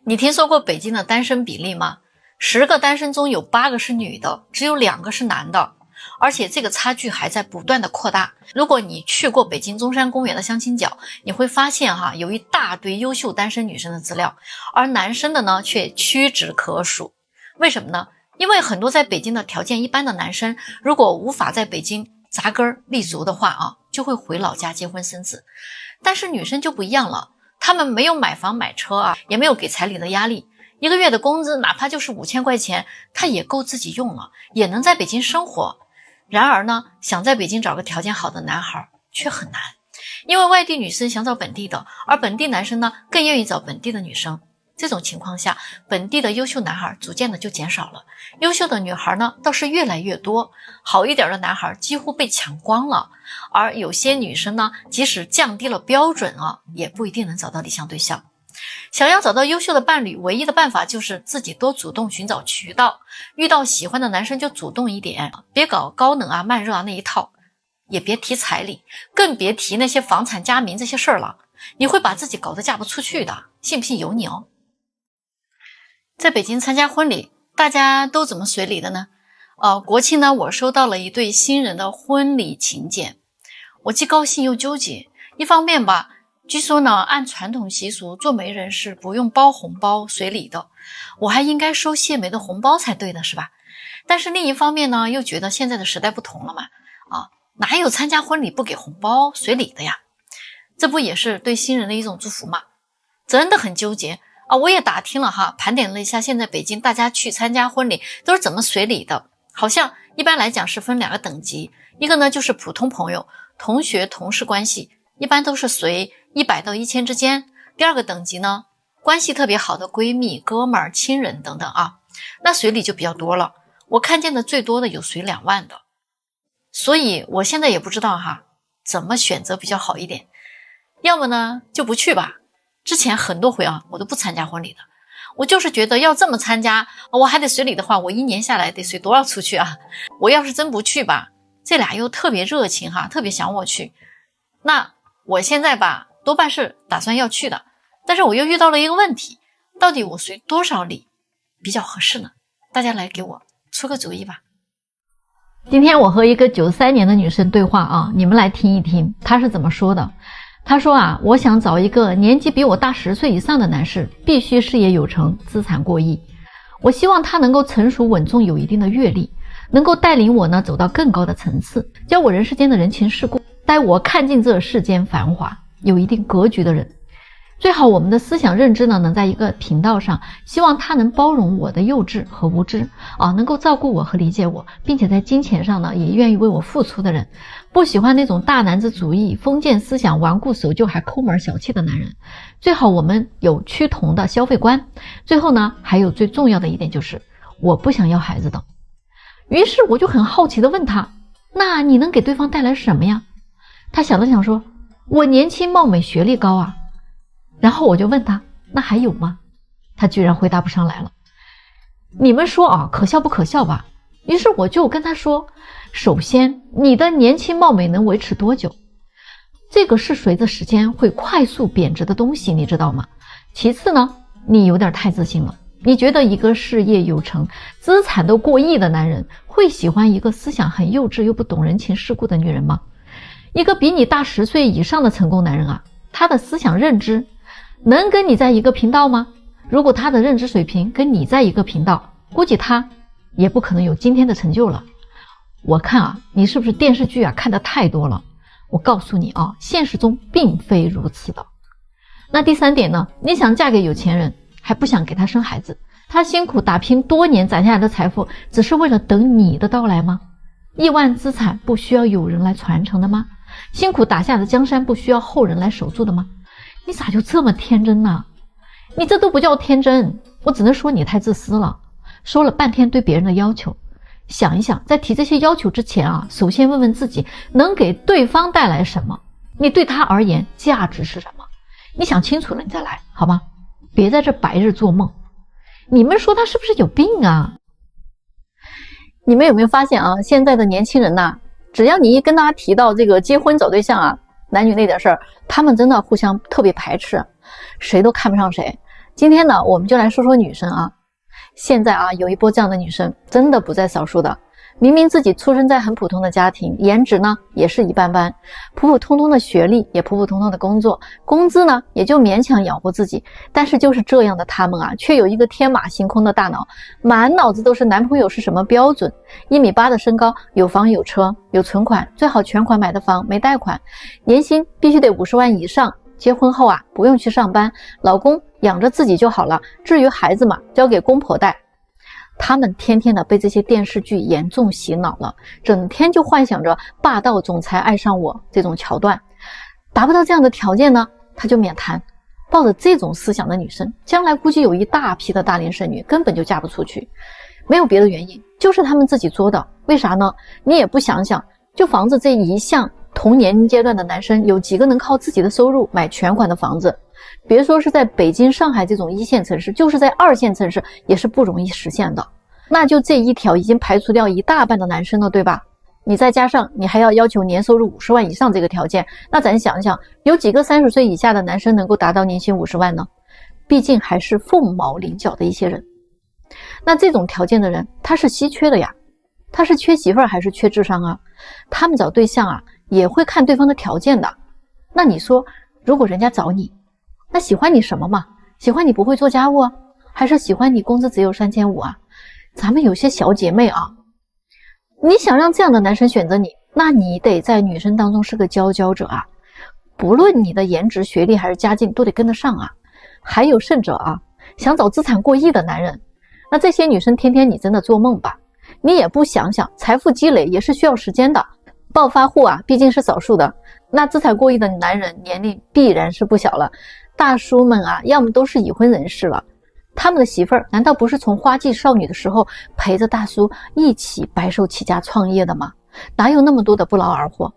你听说过北京的单身比例吗？10个单身中有8个是女的，只有2个是男的，而且这个差距还在不断的扩大。如果你去过北京中山公园的相亲角，你会发现有一大堆优秀单身女生的资料，而男生的呢却屈指可数。为什么呢？因为很多在北京的条件一般的男生，如果无法在北京扎根立足的话就会回老家结婚生子。但是女生就不一样了，她们没有买房买车也没有给彩礼的压力，一个月的工资哪怕就是5000块钱，她也够自己用了，也能在北京生活。然而呢，想在北京找个条件好的男孩却很难，因为外地女生想找本地的，而本地男生呢更愿意找本地的女生。这种情况下，本地的优秀男孩逐渐的就减少了，优秀的女孩呢倒是越来越多，好一点的男孩几乎被抢光了。而有些女生呢，即使降低了标准也不一定能找到理想对象。想要找到优秀的伴侣，唯一的办法就是自己多主动寻找渠道，遇到喜欢的男生就主动一点，别搞高冷慢热那一套，也别提彩礼，更别提那些房产加名这些事儿了，你会把自己搞得嫁不出去的，信不信由你哦。在北京参加婚礼，大家都怎么随礼的呢？国庆呢，我收到了一对新人的婚礼请柬，我既高兴又纠结。一方面吧，据说呢，按传统习俗，做媒人是不用包红包随礼的，我还应该收谢媒的红包才对的，是吧？但是另一方面呢，又觉得现在的时代不同了嘛，哪有参加婚礼不给红包随礼的呀？这不也是对新人的一种祝福吗？真的很纠结。我也打听了盘点了一下现在北京大家去参加婚礼都是怎么随礼的，好像一般来讲是分2个等级，一个呢就是普通朋友、同学、同事关系，一般都是随100到1000之间。第2个等级呢，关系特别好的闺蜜、哥们儿、亲人等等那随礼就比较多了，我看见的最多的有随2万的。所以我现在也不知道怎么选择比较好一点，要么呢就不去吧。之前很多回我都不参加婚礼的，我就是觉得要这么参加，我还得随礼的话，我1年下来得随多少出去我要是真不去吧，这俩又特别热情特别想我去，那我现在吧多半是打算要去的，但是我又遇到了一个问题，到底我随多少礼比较合适呢？大家来给我出个主意吧。今天我和一个93年的女生对话你们来听一听她是怎么说的。她说我想找一个年纪比我大10岁以上的男士，必须事业有成，资产过亿。我希望他能够成熟稳重，有一定的阅历，能够带领我呢走到更高的层次，教我人世间的人情世故，带我看尽这世间繁华，有一定格局的人。最好我们的思想认知呢能在一个频道上，希望他能包容我的幼稚和无知能够照顾我和理解我，并且在金钱上呢也愿意为我付出的人。不喜欢那种大男子主义、封建思想、顽固守旧还抠门小气的男人。最好我们有趋同的消费观。最后呢，还有最重要的一点就是我不想要孩子的。于是我就很好奇地问他，那你能给对方带来什么呀？他想了想说，我年轻貌美，学历高然后我就问他，那还有吗？他居然回答不上来了。你们说可笑不可笑吧？于是我就跟他说，首先你的年轻貌美能维持多久？这个是随着时间会快速贬值的东西，你知道吗？其次呢，你有点太自信了。你觉得一个事业有成、资产都过亿的男人会喜欢一个思想很幼稚又不懂人情世故的女人吗？一个比你大10岁以上的成功男人他的思想认知能跟你在一个频道吗？如果他的认知水平跟你在一个频道，估计他也不可能有今天的成就了。我看你是不是电视剧看得太多了？我告诉你现实中并非如此的。那第3点呢，你想嫁给有钱人，还不想给他生孩子，他辛苦打拼多年攒下来的财富，只是为了等你的到来吗？亿万资产不需要有人来传承的吗？辛苦打下的江山不需要后人来守住的吗？你咋就这么天真呢？你这都不叫天真，我只能说你太自私了。说了半天对别人的要求，想一想，在提这些要求之前首先问问自己能给对方带来什么，你对他而言价值是什么？你想清楚了你再来，好吗？别在这白日做梦。你们说他是不是有病啊？你们有没有发现现在的年轻人只要你一跟他提到这个结婚找对象男女那点事儿，他们真的互相特别排斥，谁都看不上谁。今天呢，我们就来说说女生啊。现在啊，有一波这样的女生真的不在少数的。明明自己出生在很普通的家庭，颜值呢也是一般般，普普通通的学历，也普普通通的工作，工资呢也就勉强养活自己。但是就是这样的她们啊，却有一个天马行空的大脑，满脑子都是男朋友是什么标准，1.8米的身高，有房有车有存款，最好全款买的房没贷款，年薪必须得50万以上，结婚后啊不用去上班，老公养着自己就好了，至于孩子嘛交给公婆带。他们天天的被这些电视剧严重洗脑了，整天就幻想着霸道总裁爱上我这种桥段。达不到这样的条件呢，他就免谈。抱着这种思想的女生，将来估计有一大批的大龄剩女根本就嫁不出去。没有别的原因，就是他们自己作的。为啥呢？你也不想想，就房子这一项，同年龄阶段的男生有几个能靠自己的收入买全款的房子？别说是在北京、上海这种1线城市，就是在2线城市也是不容易实现的。那就这一条已经排除掉一大半的男生了，对吧？你再加上你还要求年收入50万以上这个条件，那咱想想，有几个30岁以下的男生能够达到年薪50万呢？毕竟还是凤毛麟角的一些人。那这种条件的人，他是稀缺的呀。他是缺媳妇儿还是缺智商啊？他们找对象啊，也会看对方的条件的。那你说，如果人家找你，那喜欢你什么嘛？喜欢你不会做家务啊，还是喜欢你工资只有3500啊？咱们有些小姐妹啊，你想让这样的男生选择你，那你得在女生当中是个佼佼者啊，不论你的颜值、学历还是家境都得跟得上啊。还有甚者啊，想找资产过亿的男人，那这些女生天天你真的做梦吧？你也不想想，财富积累也是需要时间的，暴发户啊毕竟是少数的，那资产过亿的男人年龄必然是不小了。大叔们啊，要么都是已婚人士了，他们的媳妇儿难道不是从花季少女的时候陪着大叔一起白手起家创业的吗？哪有那么多的不劳而获？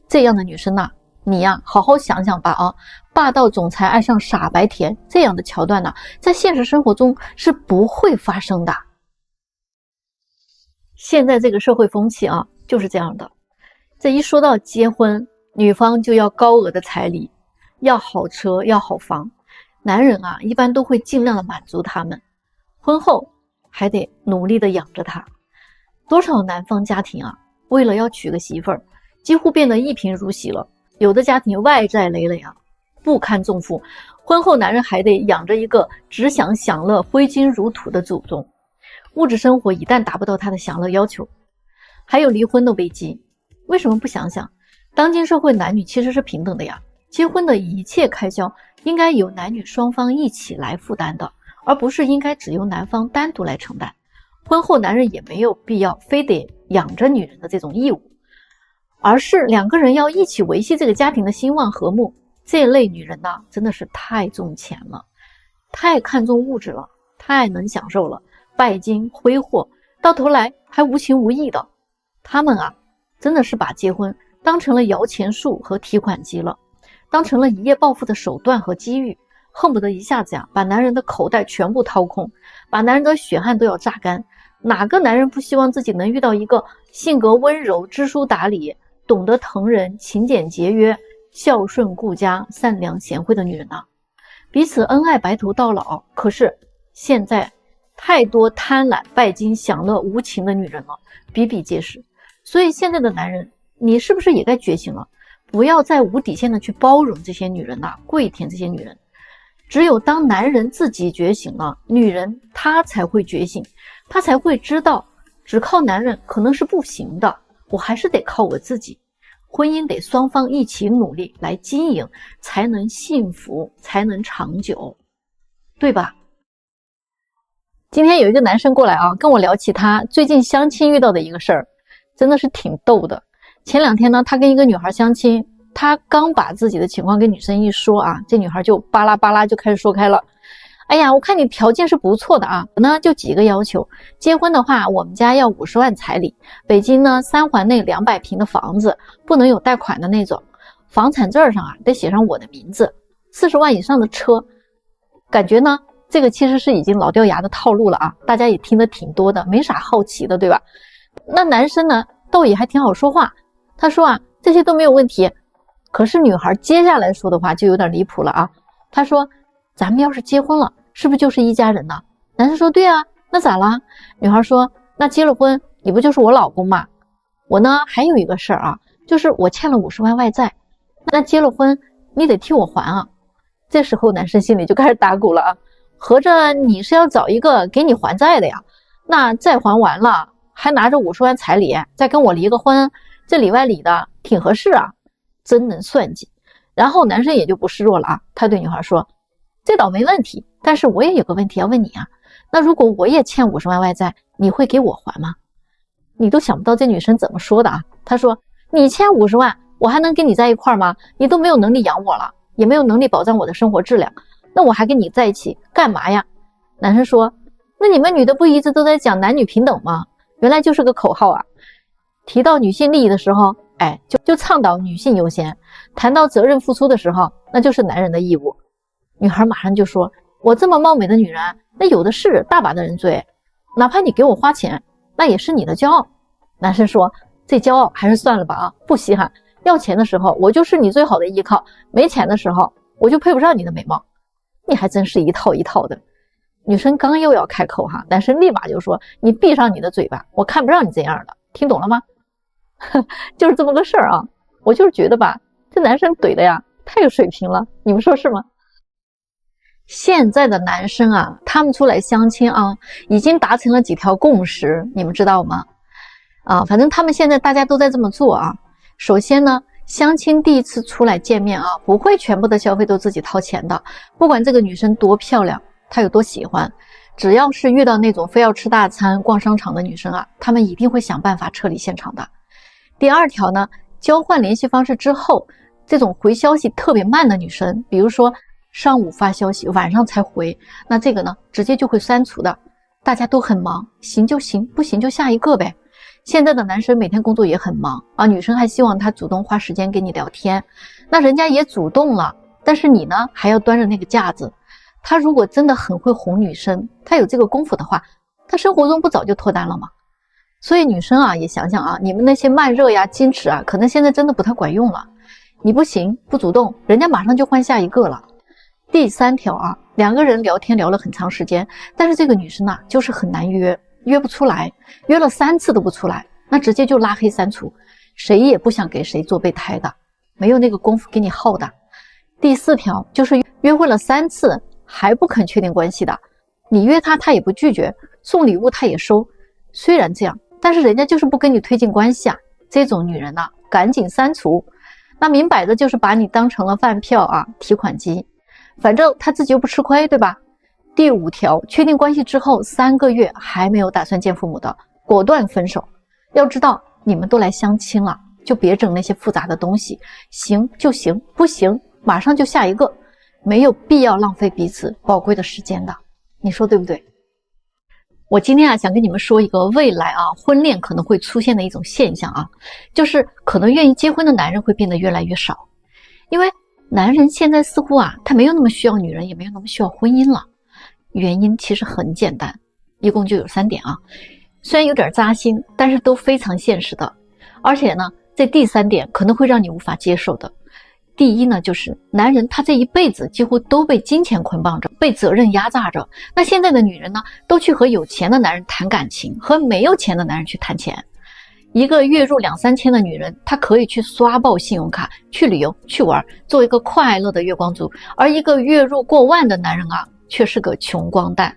这样的女生啊，你呀好好想想吧啊！霸道总裁爱上傻白甜这样的桥段呢，在现实生活中是不会发生的。现在这个社会风气啊，就是这样的。这一说到结婚，女方就要高额的彩礼，要好车，要好房。男人啊，一般都会尽量的满足他们，婚后还得努力的养着她。多少南方家庭啊，为了要娶个媳妇儿，几乎变得一贫如洗了。有的家庭外债累累啊，不堪重负，婚后男人还得养着一个只想享乐、挥金如土的祖宗。物质生活一旦达不到他的享乐要求，还有离婚的危机。为什么不想想，当今社会男女其实是平等的呀？结婚的一切开销应该由男女双方一起来负担的，而不是应该只由男方单独来承担。婚后男人也没有必要非得养着女人的这种义务，而是两个人要一起维系这个家庭的兴旺和睦。这类女人呢，真的是太重钱了，太看重物质了，太能享受了，拜金挥霍，到头来还无情无义的。他们啊，真的是把结婚当成了摇钱树和提款机了，当成了一夜暴富的手段和机遇，恨不得一下子呀把男人的口袋全部掏空，把男人的血汗都要榨干。哪个男人不希望自己能遇到一个性格温柔、知书达理、懂得疼人、勤俭节约、孝顺顾家、善良贤惠的女人呢？彼此恩爱白头到老。可是现在太多贪婪、拜金、享乐、无情的女人了，比比皆是。所以现在的男人，你是不是也该觉醒了？不要再无底线的去包容这些女人呐，跪舔这些女人。只有当男人自己觉醒了，女人她才会觉醒，她才会知道只靠男人可能是不行的，我还是得靠我自己。婚姻得双方一起努力来经营，才能幸福，才能长久，对吧？今天有一个男生过来啊，跟我聊起他最近相亲遇到的一个事儿，真的是挺逗的。前2天呢，他跟一个女孩相亲，他刚把自己的情况跟女生一说啊，这女孩就巴拉巴拉就开始说开了。哎呀，我看你条件是不错的啊，我呢就几个要求。结婚的话，我们家要50万彩礼，北京呢3环内200平的房子，不能有贷款的那种，房产证上啊得写上我的名字，40万以上的车。感觉呢这个其实是已经老掉牙的套路了啊，大家也听得挺多的，没啥好奇的，对吧？那男生呢倒也还挺好说话，他说啊这些都没有问题。可是女孩接下来说的话就有点离谱了啊，他说咱们要是结婚了，是不是就是一家人呢？男生说对啊，那咋了？女孩说那结了婚你不就是我老公吗？我呢还有一个事儿啊，就是我欠了50万外债，那结了婚你得替我还啊。这时候男生心里就开始打鼓了啊，合着你是要找一个给你还债的呀？那债还完了还拿着50万彩礼再跟我离个婚，这里外里的挺合适啊，真能算计。然后男生也就不示弱了啊，他对女孩说这倒没问题，但是我也有个问题要问你啊，那如果我也欠50万外债，你会给我还吗？你都想不到这女生怎么说的啊，她说你欠50万我还能跟你在一块吗？你都没有能力养我了，也没有能力保障我的生活质量，那我还跟你在一起干嘛呀？男生说那你们女的不一直都在讲男女平等吗？原来就是个口号啊。提到女性利益的时候就倡导女性优先，谈到责任付出的时候那就是男人的义务。女孩马上就说我这么貌美的女人那有的是大把的人追，哪怕你给我花钱那也是你的骄傲。男生说这骄傲还是算了吧啊，不稀罕，要钱的时候我就是你最好的依靠，没钱的时候我就配不上你的美貌。你还真是一套一套的。女生刚又要开口哈，男生立马就说你闭上你的嘴巴，我看不上你这样的，听懂了吗？就是这么个事儿啊。我就是觉得吧，这男生怼的呀太有水平了，你们说是吗？现在的男生啊，他们出来相亲啊，已经达成了几条共识，你们知道吗？反正他们现在大家都在这么做啊。首先呢，相亲第一次出来见面啊，不会全部的消费都自己掏钱的，不管这个女生多漂亮，她有多喜欢，只要是遇到那种非要吃大餐逛商场的女生啊，他们一定会想办法撤离现场的。第二条呢，交换联系方式之后，这种回消息特别慢的女生，比如说上午发消息晚上才回，那这个呢直接就会删除的。大家都很忙，行就行，不行就下一个呗。现在的男生每天工作也很忙啊，女生还希望他主动花时间跟你聊天，那人家也主动了，但是你呢还要端着那个架子。他如果真的很会哄女生，他有这个功夫的话，他生活中不早就脱单了吗？所以女生啊也想想啊，你们那些慢热呀矜持啊，可能现在真的不太管用了。你不行不主动，人家马上就换下一个了。第三条啊，两个人聊天聊了很长时间，但是这个女生啊就是很难约不出来，约了3次都不出来，那直接就拉黑删除，谁也不想给谁做备胎的，没有那个功夫给你耗的。第4条就是约会了3次还不肯确定关系的，你约他他也不拒绝，送礼物他也收，虽然这样，但是人家就是不跟你推进关系啊，这种女人啊赶紧删除，那明摆着就是把你当成了饭票啊，提款机，反正他自己又不吃亏，对吧？第5条，确定关系之后3个月还没有打算见父母的，果断分手。要知道你们都来相亲了，就别整那些复杂的东西，行就行，不行马上就下一个，没有必要浪费彼此宝贵的时间的，你说对不对？我今天想跟你们说一个未来婚恋可能会出现的一种现象就是可能愿意结婚的男人会变得越来越少。因为男人现在似乎他没有那么需要女人，也没有那么需要婚姻了。原因其实很简单，一共就有3点虽然有点扎心，但是都非常现实的。而且呢，这第3点可能会让你无法接受的。第一呢，就是男人他这一辈子几乎都被金钱捆绑着，被责任压榨着。那现在的女人呢，都去和有钱的男人谈感情，和没有钱的男人去谈钱。一个月入2、3千的女人，她可以去刷爆信用卡，去旅游，去玩，做一个快乐的月光族。而一个月入过万的男人却是个穷光蛋。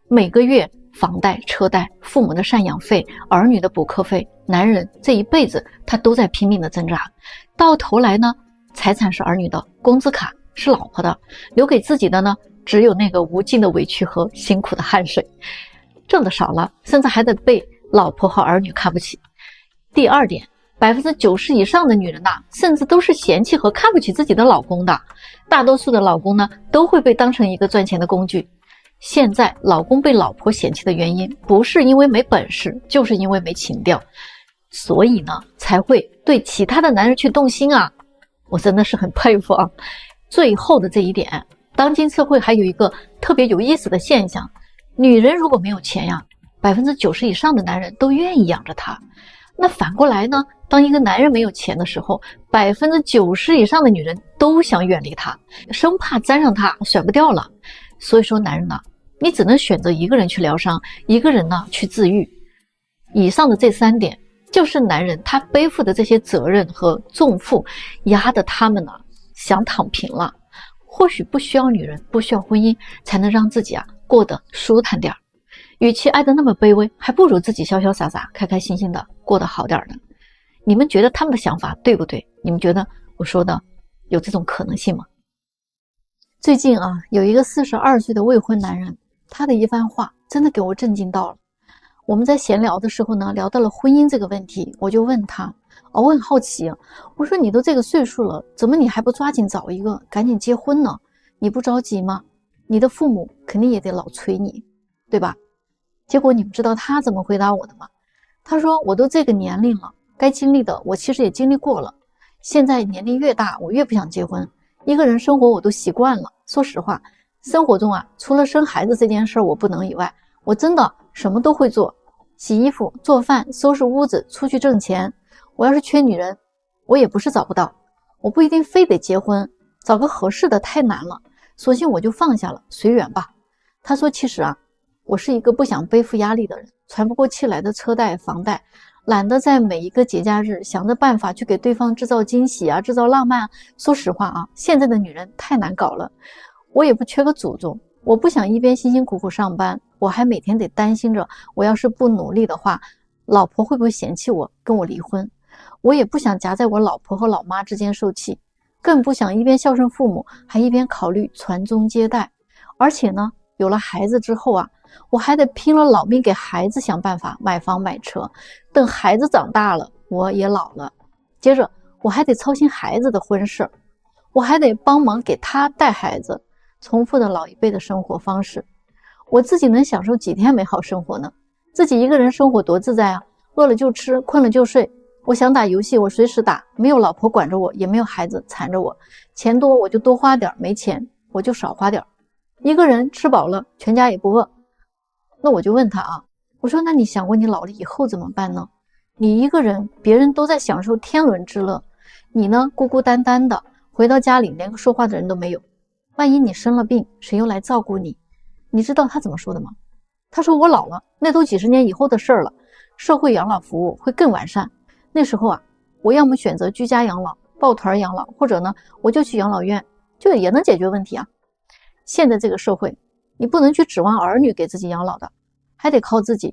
每个月房贷、车贷、父母的赡养费、儿女的补课费，男人这一辈子他都在拼命的挣扎。到头来呢，财产是儿女的，工资卡是老婆的，留给自己的呢，只有那个无尽的委屈和辛苦的汗水。挣得少了，甚至还得被老婆和儿女看不起。第2点，90%以上的女人甚至都是嫌弃和看不起自己的老公的。大多数的老公呢，都会被当成一个赚钱的工具。现在老公被老婆嫌弃的原因，不是因为没本事，就是因为没情调，所以呢，才会对其他的男人去动心我真的是很佩服最后的这一点，当今社会还有一个特别有意思的现象，女人如果没有钱90%以上的男人都愿意养着她。那反过来呢，当一个男人没有钱的时候，90%以上的女人都想远离他，生怕沾上他甩不掉了。所以说男人呢，你只能选择一个人去疗伤，一个人呢去自愈。以上的这3点就是男人他背负的这些责任和重负，压得他们呢想躺平了。或许不需要女人，不需要婚姻，才能让自己过得舒坦点。与其爱得那么卑微，还不如自己潇潇洒洒开开心心的过得好点的。你们觉得他们的想法对不对？你们觉得我说的有这种可能性吗？最近有一个42岁的未婚男人，他的一番话真的给我震惊到了。我们在闲聊的时候呢，聊到了婚姻这个问题，我就问他，我很好奇，我说你都这个岁数了，怎么你还不抓紧找一个，赶紧结婚呢？你不着急吗？你的父母肯定也得老催你，对吧？结果你们知道他怎么回答我的吗？他说我都这个年龄了，该经历的我其实也经历过了，现在年龄越大我越不想结婚，一个人生活我都习惯了。说实话，生活中除了生孩子这件事我不能以外，我真的什么都会做，洗衣服、做饭、收拾屋子、出去挣钱。我要是缺女人，我也不是找不到，我不一定非得结婚，找个合适的太难了，索性我就放下了，随缘吧。他说其实我是一个不想背负压力的人，喘不过气来的车贷、房贷，懒得在每一个节假日想着办法去给对方制造惊喜制造浪漫。说实话现在的女人太难搞了，我也不缺个祖宗，我不想一边辛辛苦苦上班，我还每天得担心着我要是不努力的话，老婆会不会嫌弃我跟我离婚。我也不想夹在我老婆和老妈之间受气，更不想一边孝顺父母还一边考虑传宗接代。而且呢，有了孩子之后我还得拼了老命给孩子想办法买房买车，等孩子长大了我也老了，接着我还得操心孩子的婚事，我还得帮忙给他带孩子，重复的老一辈的生活方式。我自己能享受几天美好生活呢？自己一个人生活多自在饿了就吃，困了就睡，我想打游戏我随时打，没有老婆管着我，也没有孩子缠着我，钱多我就多花点，没钱我就少花点，一个人吃饱了全家也不饿。那我就问他我说那你想过你老了以后怎么办呢？你一个人，别人都在享受天伦之乐，你呢孤孤单单的回到家里连个说话的人都没有，万一你生了病谁又来照顾你？你知道他怎么说的吗？他说我老了那都几十年以后的事了，社会养老服务会更完善，那时候我要么选择居家养老、抱团养老，或者呢我就去养老院，就也能解决问题现在这个社会，你不能去指望儿女给自己养老的，还得靠自己，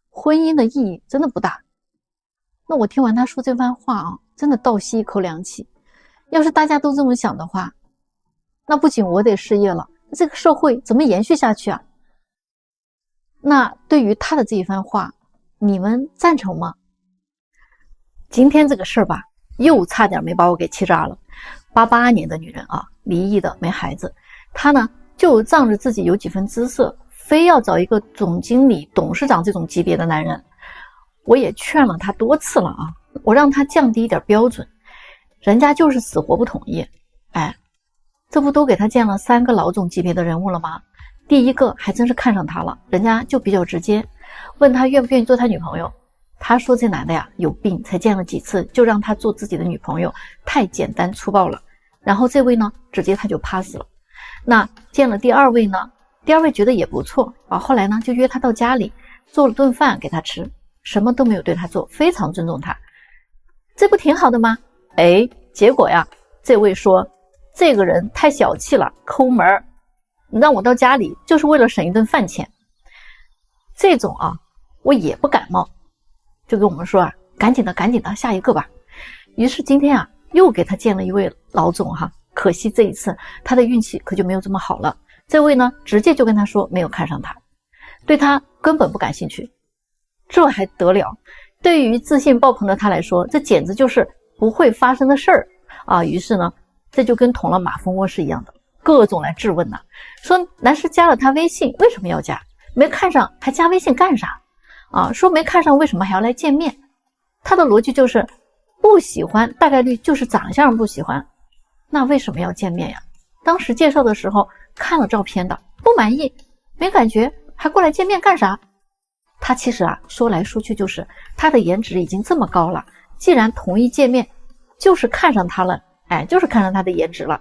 婚姻的意义真的不大。那我听完他说这番话真的倒吸一口凉气。要是大家都这么想的话，那不仅我得失业了，这个社会怎么延续下去那对于他的这一番话，你们赞成吗？今天这个事儿吧，又差点没把我给气炸了。88年的女人离异的，没孩子，她呢就仗着自己有几分姿色，非要找一个总经理、董事长这种级别的男人。我也劝了她多次了我让她降低一点标准，人家就是死活不同意。这不都给她见了3个老总级别的人物了吗？第一个还真是看上她了，人家就比较直接，问她愿不愿意做她女朋友。她说这男的有病，才见了几次就让她做自己的女朋友，太简单粗暴了。然后这位呢直接他就 pass 了。那见了第二位呢，第二位觉得也不错后来呢就约她到家里做了顿饭给她吃，什么都没有对她做，非常尊重她。这不挺好的吗？结果这位说这个人太小气了，抠门，你让我到家里就是为了省一顿饭钱。这种我也不感冒，就跟我们说赶紧的下一个吧。于是今天又给他见了一位老总可惜这一次他的运气可就没有这么好了。这位呢直接就跟他说没有看上他，对他根本不感兴趣。这还得了？对于自信爆棚的他来说，这简直就是不会发生的事儿于是呢这就跟捅了马蜂窝是一样的，各种来质问说男士加了他微信为什么要加？没看上还加微信干啥？说没看上为什么还要来见面？他的逻辑就是不喜欢，大概率就是长相不喜欢，那为什么要见面呀？当时介绍的时候看了照片的，不满意，没感觉，还过来见面干啥？他其实说来说去就是他的颜值已经这么高了，既然同意见面，就是看上他了，就是看上他的颜值了。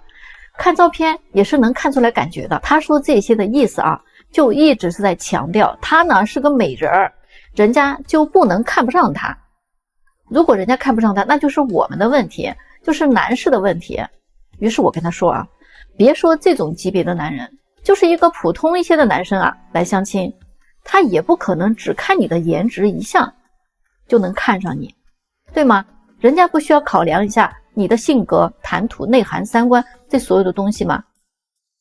看照片也是能看出来感觉的。他说这些的意思啊，就一直是在强调他呢是个美人儿，人家就不能看不上他。如果人家看不上他，那就是我们的问题，就是男士的问题。于是我跟他说啊，别说这种级别的男人，就是一个普通一些的男生啊来相亲，他也不可能只看你的颜值一项就能看上你，对吗？人家不需要考量一下你的性格、谈吐、内涵、三观这所有的东西吗？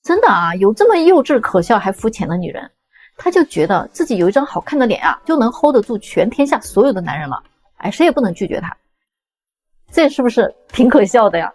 真的啊，有这么幼稚、可笑还肤浅的女人，她就觉得自己有一张好看的脸啊，就能 hold 得住全天下所有的男人了，哎，谁也不能拒绝她，这是不是挺可笑的呀？